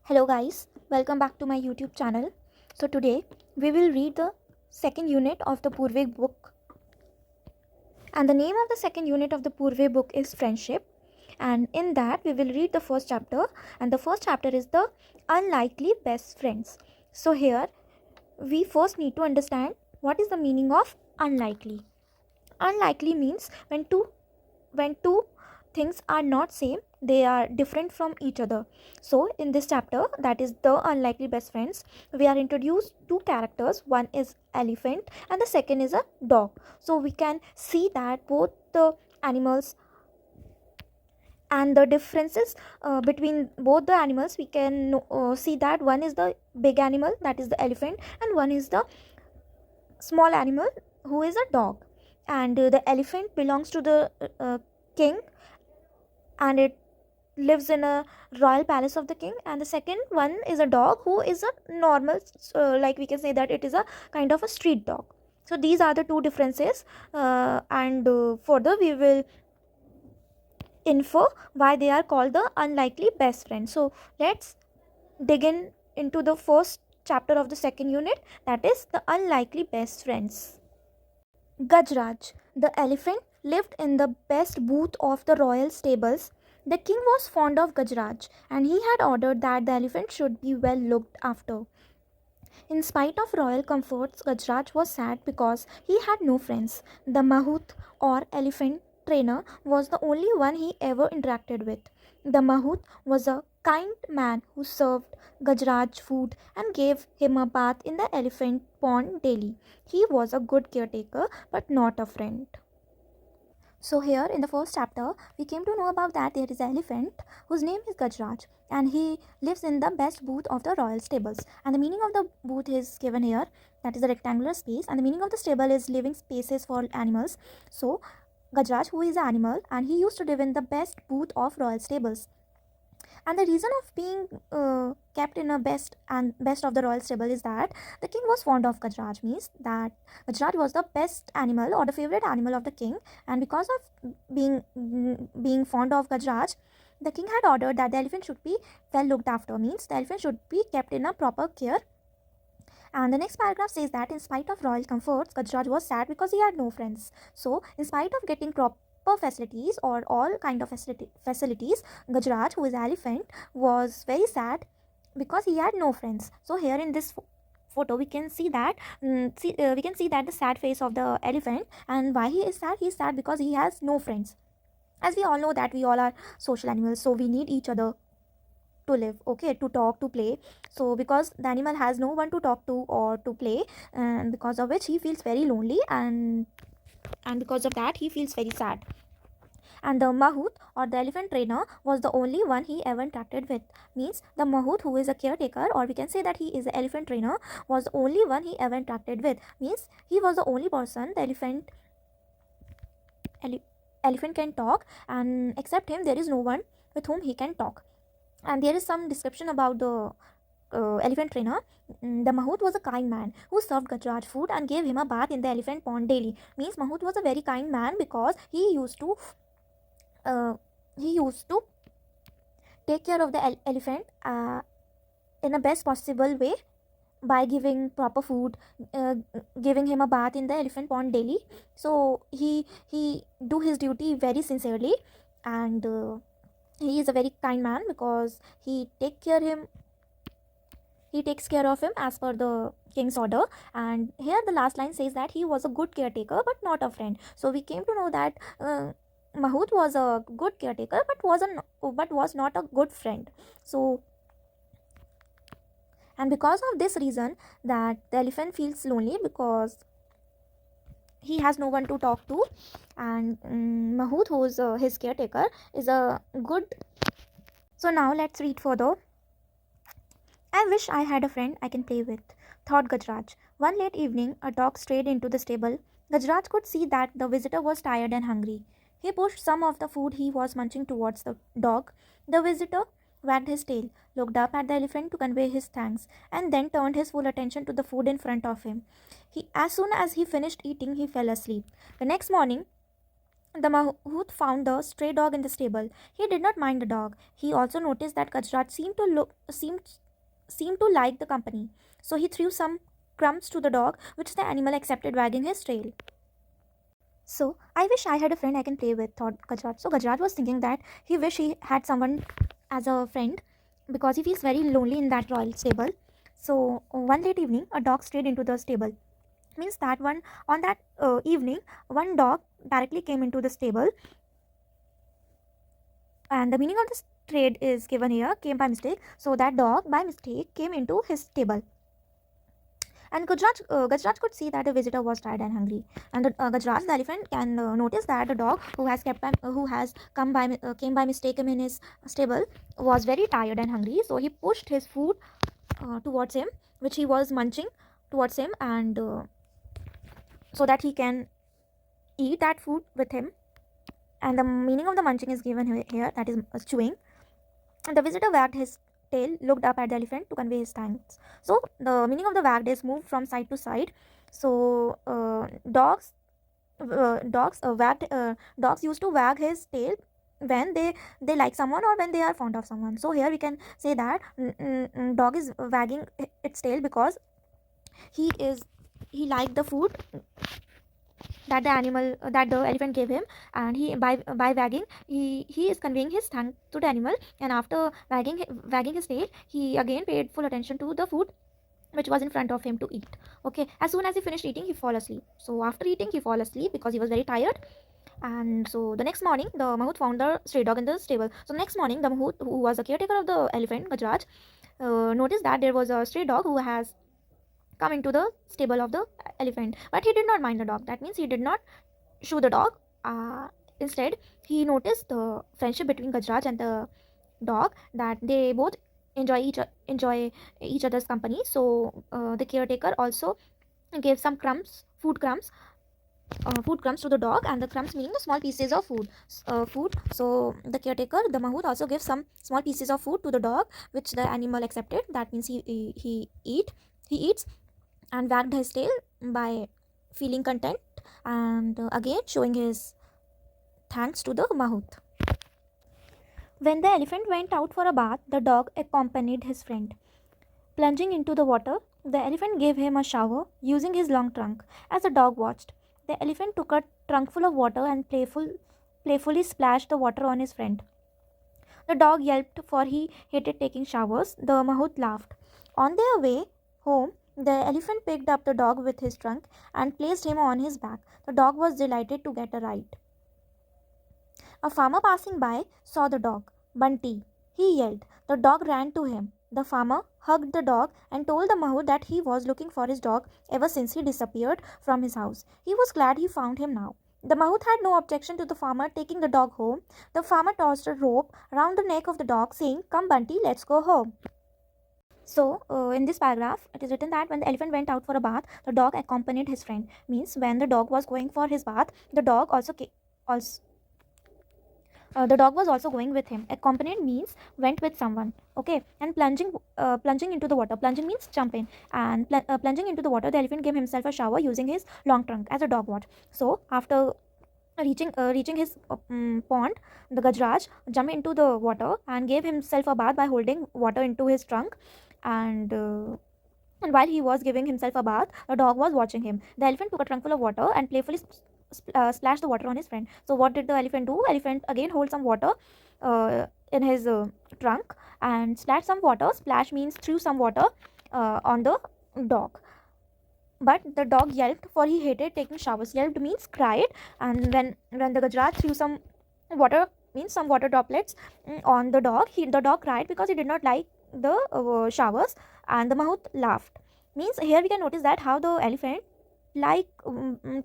Hello guys, welcome back to my YouTube channel. So today we will read the second unit of the Poorvi book, and the name of the second unit of the Poorvi book is Friendship, and in that we will read the first chapter, and the first chapter is the Unlikely Best Friends. So here we first need to understand what is the meaning of unlikely. Unlikely means when two things are not same, they are different from each other. So in this chapter, that is the unlikely best friends, we are introduced two characters. One is elephant and the second is a dog. So we can see that both the animals and the differences between both the animals, we can see that one is the big animal, that is the elephant, and one is the small animal, who is a dog. And the elephant belongs to the king, and it lives in a royal palace of the king. And the second one is a dog who is a normal, like we can say that it is a kind of a street dog. So these are the two differences, and further we will infer why they are called the unlikely best friends. So let's dig into the first chapter of the second unit, that is the unlikely best friends. Gajraj, the elephant, lived in the best booth of the royal stables. The king was fond of Gajraj, and he had ordered that the elephant should be well looked after. In spite of royal comforts, Gajraj was sad because he had no friends. The Mahout, or elephant trainer, was the only one he ever interacted with. The Mahout was a kind man who served Gajraj food and gave him a bath in the elephant pond daily. He was a good caretaker but not a friend. So here in the first chapter, we came to know about that there is an elephant whose name is Gajraj, and he lives in the best booth of the royal stables. And the meaning of the booth is given here, that is a rectangular space, and the meaning of the stable is living spaces for animals. So Gajraj, who is an animal, and he used to live in the best booth of royal stables. And the reason of being kept in a best of the royal stable is that the king was fond of Gajraj, means that Gajraj was the best animal or the favorite animal of the king. And because of being fond of Gajraj, the king had ordered that the elephant should be well looked after, means the elephant should be kept in a proper care. And the next paragraph says that in spite of royal comforts, Gajraj was sad because he had no friends. So in spite of getting proper facilities or all kind of facilities, Gajraj, who is an elephant, was very sad because he had no friends. So here in this photo we can see that we can see that the sad face of the elephant. And why he is sad because he has no friends. As we all know that we all are social animals, so we need each other to live, okay, to talk, to play. So because the animal has no one to talk to or to play, and because of which he feels very lonely, and because of that he feels very sad. And the Mahout, or the elephant trainer, was the only one he ever interacted with, means the Mahout, who is a caretaker, or we can say that he is the elephant trainer, was the only one he ever interacted with, means he was the only person the elephant can talk, and except him there is no one with whom he can talk. And there is some description about the elephant trainer. The Mahout was a kind man who served Gajraj food and gave him a bath in the elephant pond daily. Means Mahout was a very kind man because uh, he used to take care of the elephant in the best possible way by giving proper food, uh, giving him a bath in the elephant pond daily. So he do his duty very sincerely, and he is a very kind man because he takes care of him as per the king's order. And here the last line says that he was a good caretaker but not a friend. So we came to know that Mahout was a good caretaker but was not a good friend. So, and because of this reason, that the elephant feels lonely because he has no one to talk to. And Mahout, who is his caretaker, is a good. So now let's read further. I wish I had a friend I can play with, thought Gajraj. One late evening, a dog strayed into the stable. Gajraj could see that the visitor was tired and hungry. He pushed some of the food he was munching towards the dog. The visitor wagged his tail, looked up at the elephant to convey his thanks, and then turned his full attention to the food in front of him. As soon as he finished eating, he fell asleep. The next morning, The Mahout found the stray dog in the stable. He did not mind the dog. He also noticed that Gajraj seemed to like the company. So he threw some crumbs to the dog, which the animal accepted, wagging his tail. So I wish I had a friend I can play with, thought Gajraj. So Gajraj was thinking that he wished he had someone as a friend because he feels very lonely in that royal stable. So one late evening, a dog strayed into the stable. Means that one on that evening, one dog directly came into the stable, and the meaning of this trade is given here, came by mistake. So that dog by mistake came into his stable. And Gajraj could see that the visitor was tired and hungry. And Gajraj, the elephant, can notice that the dog who has came by mistake in his stable was very tired and hungry. So he pushed his food towards him, which he was munching towards him, and so that he can eat that food with him. And the meaning of the munching is given here, that is chewing. And the visitor wagged his tail, looked up at the elephant to convey his thanks. So the meaning of the wagged is moved from side to side. So dogs used to wag his tail when they like someone or when they are fond of someone. So here we can say that dog is wagging its tail because he liked the food that the elephant gave him, and he by wagging he is conveying his thanks to the animal. And after wagging his tail, he again paid full attention to the food which was in front of him to eat. Okay, as soon as he finished eating, he fall asleep. So after eating, he fall asleep because he was very tired. And so the next morning, the Mahout found the stray dog in the stable. So next morning, the Mahout, who was the caretaker of the elephant, Gajraj, noticed that there was a stray dog who has come into the stable of the elephant, but he did not mind the dog. That means he did not shoo the dog. Instead, he noticed the friendship between Gajraj and the dog, that they both enjoy each other's company. So the caretaker also gave some food crumbs to the dog, and the crumbs meaning the small pieces of food. So the caretaker, the Mahout, also gave some small pieces of food to the dog, which the animal accepted. That means he eats and wagged his tail by feeling content, and again showing his thanks to the Mahout. When the elephant went out for a bath, the dog accompanied his friend. Plunging into the water, the elephant gave him a shower using his long trunk. As the dog watched, the elephant took a trunkful of water and playfully splashed the water on his friend. The dog yelped, for he hated taking showers. The Mahout laughed. On their way home, the elephant picked up the dog with his trunk and placed him on his back. The dog was delighted to get a ride. A farmer passing by saw the dog. Bunty, he yelled. The dog ran to him. The farmer hugged the dog and told the Mahout that he was looking for his dog ever since he disappeared from his house. He was glad he found him now. The Mahout had no objection to the farmer taking the dog home. The farmer tossed a rope round the neck of the dog, saying, "Come, Bunty, let's go home." So, in this paragraph, it is written that when the elephant went out for a bath, the dog accompanied his friend. Means when the dog was going for his bath, the dog the dog was also going with him. Accompanied means went with someone. Okay, and plunging into the water. Plunging means jumping, and plunging into the water, the elephant gave himself a shower using his long trunk as a dog watch. So after reaching his pond, the Gajraj jumped into the water and gave himself a bath by holding water into his trunk, and while he was giving himself a bath, the dog was watching him. The elephant took a trunkful of water and playfully splashed the water on his friend. So what did the elephant do? Elephant again hold some water in his trunk and splash some water. Splash means threw some water on the dog. But the dog yelped, for he hated taking showers. Yelped means cried, and when the Gajraj threw some water, means some water droplets on the dog, the dog cried because he did not like the showers, and the Mahout laughed. Means here we can notice that how the elephant like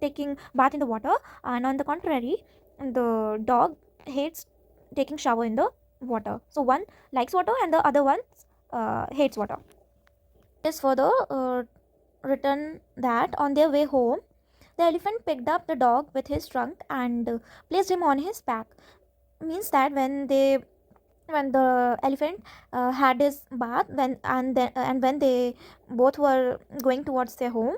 taking bath in the water, and on the contrary, the dog hates taking shower in the water. So one likes water and the other one hates water. It is further written that on their way home, the elephant picked up the dog with his trunk and placed him on his back. Means that when the elephant had his bath, when they both were going towards their home,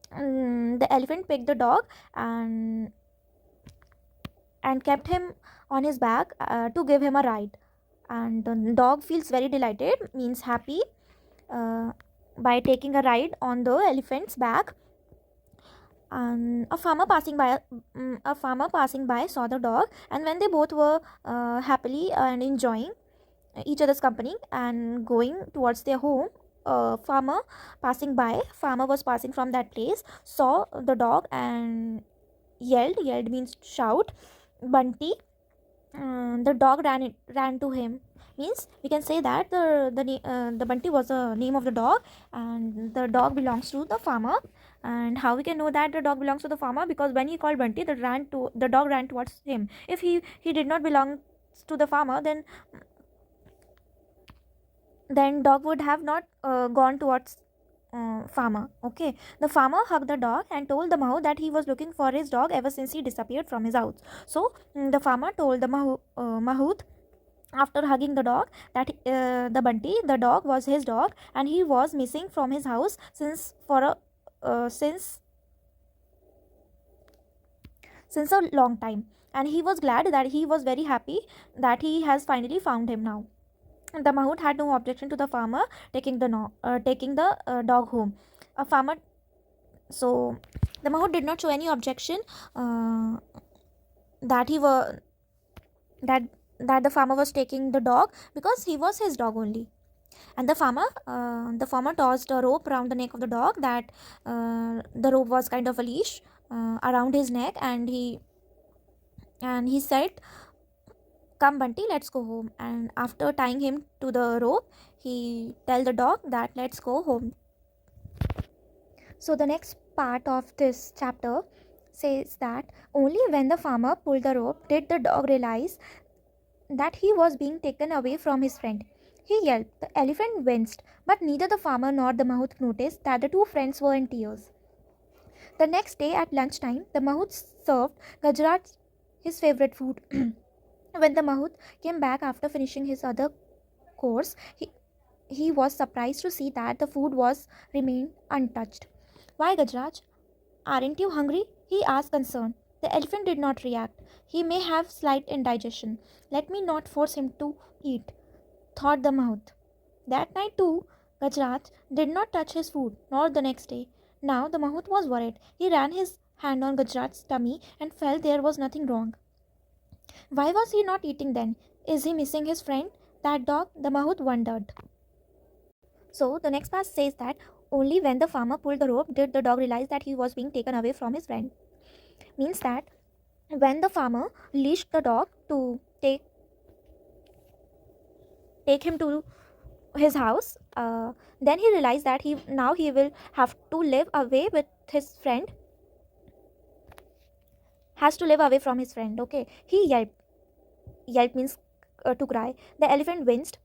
the elephant picked the dog and placed him on his back. Means that when the elephant had his bath, and when they both were going towards their home, the elephant picked the dog and placed him on his back. So when the elephant and kept him on his back to give him a ride. And the dog feels very delighted, means happy, uh, by taking a ride on the elephant's back. And a farmer passing by saw the dog, and when they both were happily and enjoying each other's company and going towards their home, farmer was passing from that place, saw the dog and yelled means shout, Bunty. The dog ran to him, means we can say that the Bunty was the name of the dog, and the dog belongs to the farmer. And how we can know that the dog belongs to the farmer? Because when he called Bunty, the dog ran towards him. If he did not belong to the farmer, then dog would have not gone towards farmer. Okay, the farmer hugged the dog and told the Mahu that he was looking for his dog ever since he disappeared from his house. So the farmer told the Mahout, after hugging the dog, that the Bunty, the dog, was his dog, and he was missing from his house since a long time, and he was glad, that he was very happy that he has finally found him now. The Mahout had no objection to the farmer taking the dog home. A farmer So the Mahout did not show any objection, that he were that that the farmer was taking the dog, because he was his dog only. And the farmer tossed a rope around the neck of the dog, that the rope was kind of a leash around his neck, and he said, "Come, Bunty, let's go home." And after tying him to the rope, he tell the dog that let's go home. So the next part of this chapter says that only when the farmer pulled the rope did the dog realize that he was being taken away from his friend. He yelped. The elephant winced, but neither the farmer nor the Mahout noticed that the two friends were in tears. The next day at lunchtime, the Mahout served Gajraj his favorite food. When the Mahout came back after finishing his other course, he was surprised to see that the food was remained untouched. "Why, Gajraj? Aren't you hungry?" he asked, concerned. The elephant did not react. "He may have slight indigestion. Let me not force him to eat," thought the Mahout. That night too, Gajraj did not touch his food, nor the next day. Now the Mahout was worried. He ran his hand on Gajraj's tummy and felt there was nothing wrong. Why was he not eating then? Is he missing his friend, that dog? The Mahout wondered. So the next part says that only when the farmer pulled the rope did the dog realize that he was being taken away from his friend. Means that when the farmer leashed the dog to take him to his house, then he realized that he will have to live away with his friend. Has to live away from his friend. Okay, he yelped. Yelp means to cry. The elephant winced.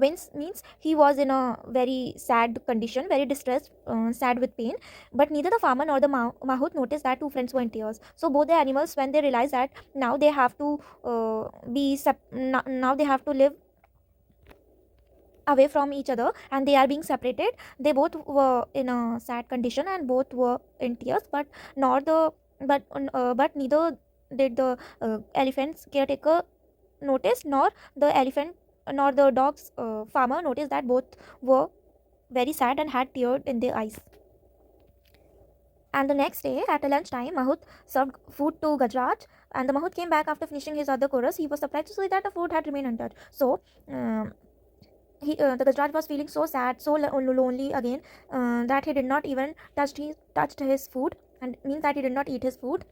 Wince means he was in a very sad condition, very distressed, sad with pain. But neither the farmer nor the Mahout noticed that two friends were in tears. So both the animals, when they realized that now they have to now they have to live away from each other and they are being separated, they both were in a sad condition and both were in tears. But neither did the elephant's caretaker notice, nor the dog's farmer noticed that both were very sad and had tears in their eyes. And the next day at lunchtime, Mahout served food to Gajraj, and the Mahout came back after finishing his other chorus. He was surprised to see that the food had remained untouched. So the Gajraj was feeling so sad, so lonely again, that he did not even touched his food, and means that he did not eat his food.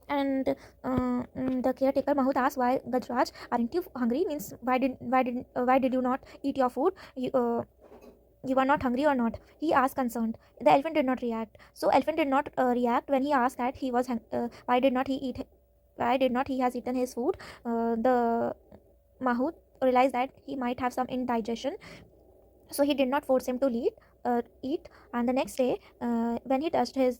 And the caretaker Mahout asked, "Why, Gajraj? Aren't you hungry?" Means why did you not eat your food? You are not hungry or not? He asked, concerned. The elephant did not react. So elephant did not react when he asked that he was why did not he has eaten his food. The Mahout realized that he might have some indigestion, so he did not force him to eat. And the next day, when he touched his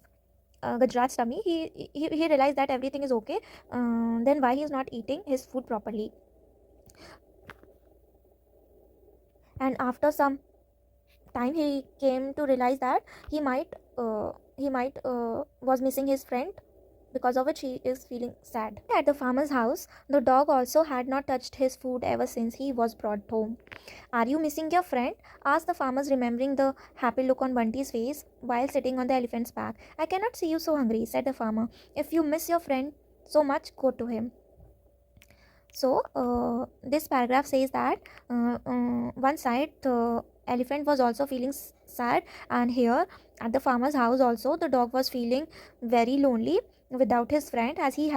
Gajraj's tummy, he realized that everything is okay. Then why he is not eating his food properly? And after some time, he came to realize that he might was missing his friend, because of which he is feeling sad. At the farmer's house, the dog also had not touched his food ever since he was brought home. Are you missing your friend? Asked the farmer, remembering the happy look on Bunty's face while sitting on the elephant's back. I cannot see you so hungry, said the farmer. If you miss your friend so much, go to him. So, this paragraph says that one side the elephant was also feeling sad, and here at the farmer's house also the dog was feeling very lonely without his friend, as he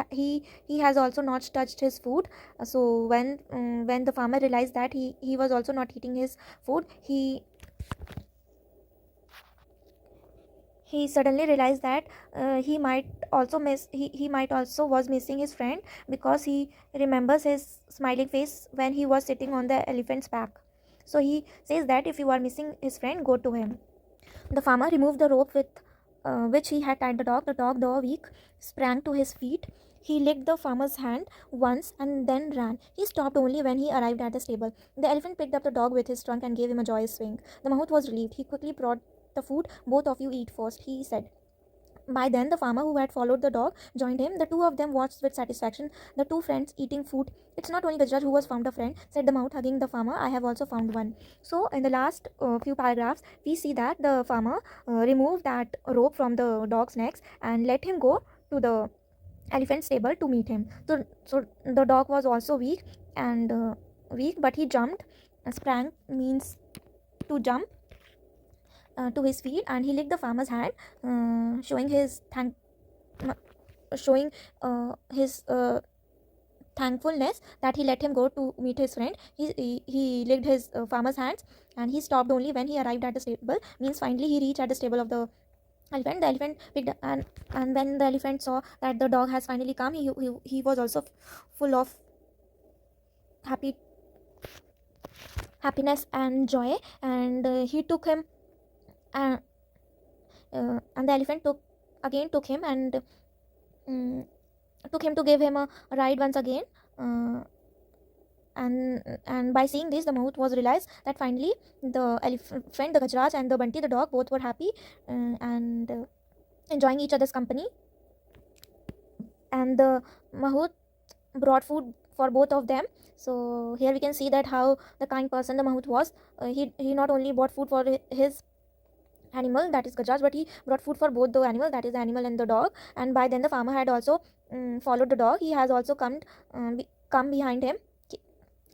has also not touched his food. So when the farmer realized that he was also not eating his food, he suddenly realized that he might also was missing his friend, because he remembers his smiling face when he was sitting on the elephant's back. So he says that if you are missing his friend, go to him. The farmer removed the rope with which he had tied the dog. The dog, though weak, sprang to his feet. He licked the farmer's hand once and then ran. He stopped only when he arrived at the stable. The elephant picked up the dog with his trunk and gave him a joyous swing. The mahout was relieved. He quickly brought the food. Both of you eat first, he said. By then, the farmer who had followed the dog joined him. The two of them watched with satisfaction the two friends eating food. It's not only Gajraj who has found a friend, said the mouth, hugging the farmer. I have also found one. So, in the last few paragraphs, we see that the farmer removed that rope from the dog's necks and let him go to the elephant's stable to meet him. So the dog was also weak, but he jumped. Sprang means to jump to his feet, and he licked the farmer's hand, showing his thankfulness that he let him go to meet his friend. He licked his farmer's hands, and he stopped only when he arrived at the stable. Means finally he reached at the stable of the elephant. The elephant picked up, and when the elephant saw that the dog has finally come, he was also full of happiness and joy, and he took him, and the elephant took him and took him to give him a ride once again. uh, and by seeing this, the mahout was realized that finally the elephant, the Gajraj, and the Bunty, the dog, both were happy and enjoying each other's company. And the mahout brought food for both of them. So here we can see that how the kind person the mahout was. He not only bought food for his animal, that is Gajraj, but he brought food for both the animal, that is the animal and the dog. And by then the farmer had also followed the dog. He has also come behind him,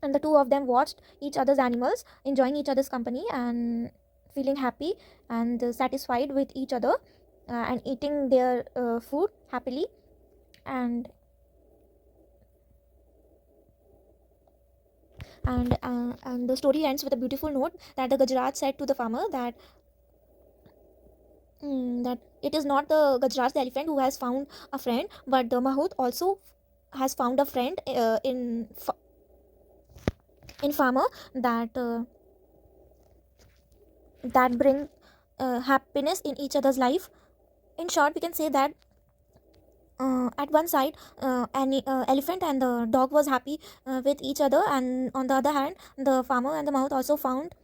and the two of them watched each other's animals, enjoying each other's company and feeling happy and satisfied with each other, and eating their food happily. And the story ends with a beautiful note that the Gajraj said to the farmer that that it is not the Gajraj, the elephant, who has found a friend, but the mahout also has found a friend in farmer, that bring happiness in each other's life. In short, we can say that at one side, an elephant and the dog was happy with each other, and on the other hand, the farmer and the mahout also found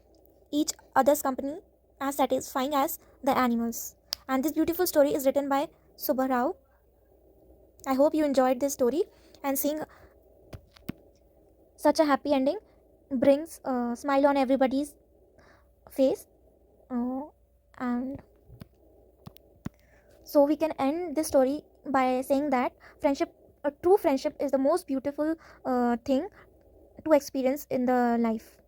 each other's company as satisfying as the animals. And this beautiful story is written by Subha Rao. I hope you enjoyed this story, and seeing such a happy ending brings a smile on everybody's face. And so we can end this story by saying that true friendship is the most beautiful thing to experience in the life.